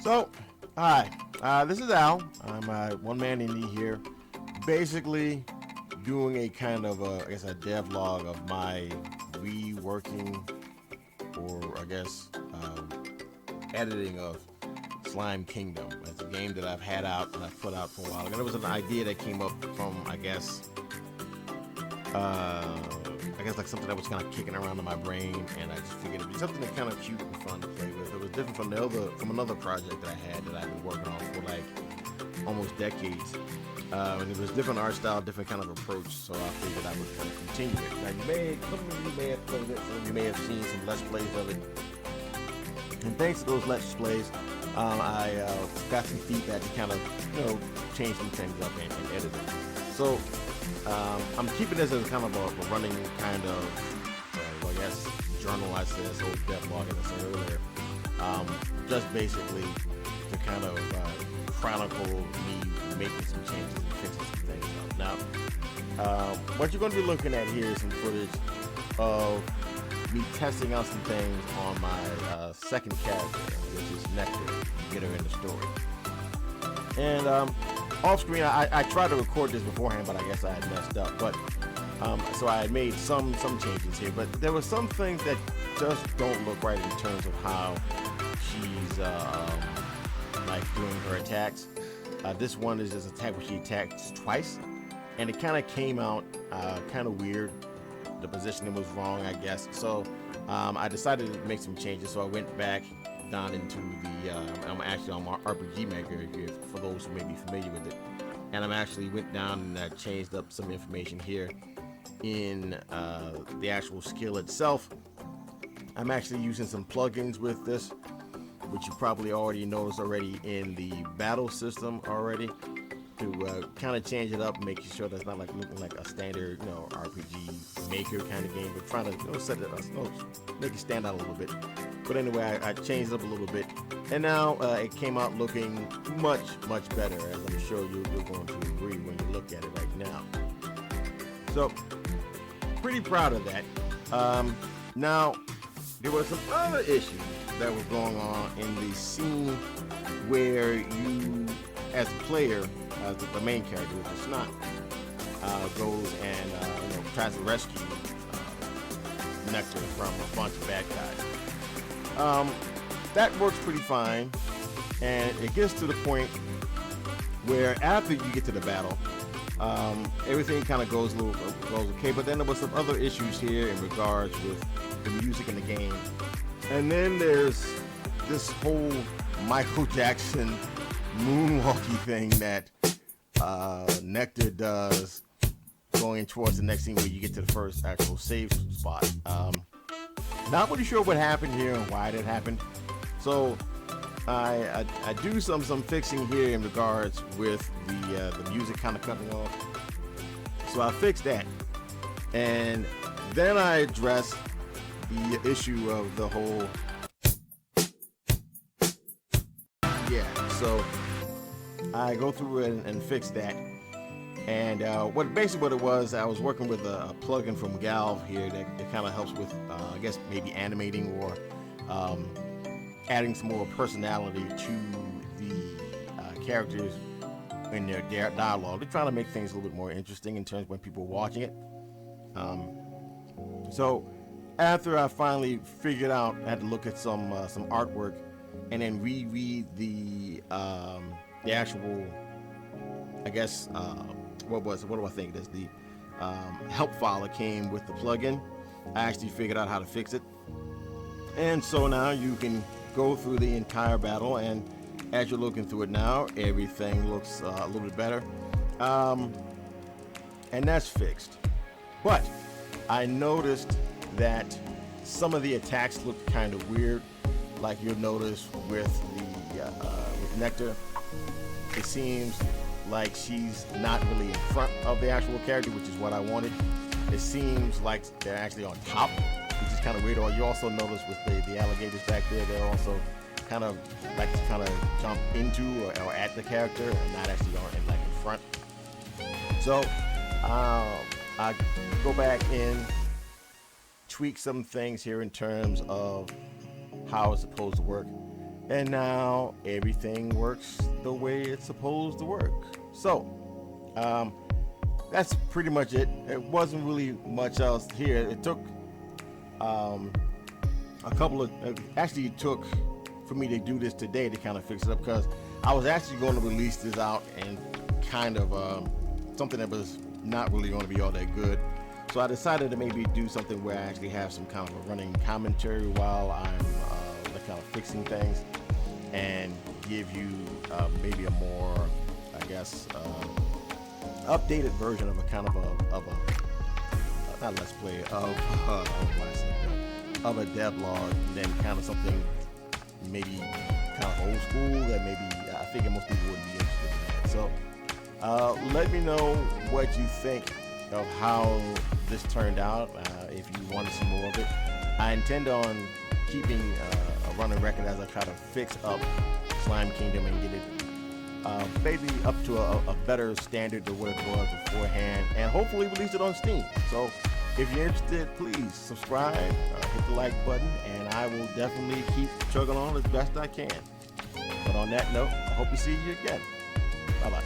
So, hi, this is Al. I'm a one-man indie here, basically doing a kind of, I guess, a devlog of my reworking, or I guess, editing of Slime Kingdom. It's a game that I've had out and I've put out for a while. And it was an idea that came up from, I guess like something that was kind of kicking around in my brain, and I just figured it'd be something that kind of cute and fun to play with. It was different from another project that I had that I've been working on for like almost decades, and it was different art style, different kind of approach. So I figured I would kind of continue it. Now some of you may have played it, some of you may have seen some Let's Plays of it, and thanks to those Let's Plays, I got some feedback to kind of change some things up and edit it. So I'm keeping this as kind of a running kind of, I guess, journal. I said this whole devlog, as I said earlier, just basically to kind of chronicle me making some changes and fixing some things up. Now, what you're going to be looking at here is some footage of me testing out some things on my second character, which is Nectar, get her in the story. And off screen, I tried to record this beforehand, but I guess I had messed up. But so I had made some changes here, but there were some things that just don't look right in terms of how she's like doing her attacks. This one is just attack where she attacks twice, and it kind of came out kind of weird. The positioning was wrong, I guess. So I decided to make some changes. So I went back down into the I'm actually on my RPG Maker here for those who may be familiar with it, and I'm actually went down and changed up some information here in the actual skill itself. I'm actually using some plugins with this, which you probably already noticed already in the battle system already, to kind of change it up, making sure that's not like looking like a standard RPG Maker kind of game, but trying to set it make it stand out a little bit. But anyway, I changed it up a little bit, and now it came out looking much better, as I'm sure you're going to agree when you look at it right now. So pretty proud of that. Now there were some other issues that were going on in the scene where you, as a player, as the main character, which is Snot, goes and tries to rescue Nectar from a bunch of bad guys. That works pretty fine, and it gets to the point where after you get to the battle, everything kind of goes okay. But then there was some other issues here in regards with the music in the game, and then there's this whole Michael Jackson moonwalky thing that Nectar does going towards the next scene where you get to the first actual save spot. Not really sure what happened here and why that happened. So I do some fixing here in regards with the music kind of cutting off. So I fixed that, and then I address the issue of the whole So I go through it and fix that. And what it was, I was working with a plugin from Galve here that kind of helps with, I guess, maybe animating or adding some more personality to the characters in their dialogue. They're trying to make things a little bit more interesting in terms of when people are watching it. So after I finally figured out, I had to look at some artwork and then reread the actual, I guess, what do I think? That's the help file that came with the plugin. I actually figured out how to fix it, and so now you can go through the entire battle, and as you're looking through it now, everything looks a little bit better, and that's fixed. But I noticed that some of the attacks look kind of weird, like you'll notice with Nectar. It seems like she's not really in front of the actual character, which is what I wanted. It seems like they're actually on top, which is kind of weird. Or you also notice with the alligators back there, they're also kind of like to kind of jump into or at the character and not actually in front. So I go back in, tweak some things here in terms of how it's supposed to work. and now everything works the way it's supposed to work. So that's pretty much it. It wasn't really much else here. It took a couple of actually it took for me to do this today to kind of fix it up, because I was actually going to release this out and kind of something that was not really going to be all that good. So I decided to maybe do something where I actually have some kind of a running commentary while I'm kind of fixing things, and give you maybe a more, I guess, updated version of a kind of a not let's play of a devlog, then kind of something maybe kind of old school that maybe I figure most people wouldn't be interested in that. So let me know what you think of how this turned out. If you want to see more of it, I intend on keeping a running record as I try to fix up Slime Kingdom and get it maybe up to a better standard than what it was beforehand, and hopefully release it on Steam. So if you're interested, please subscribe, hit the like button, and I will definitely keep chugging on as best I can. But on that note, I hope to see you again. Bye-bye.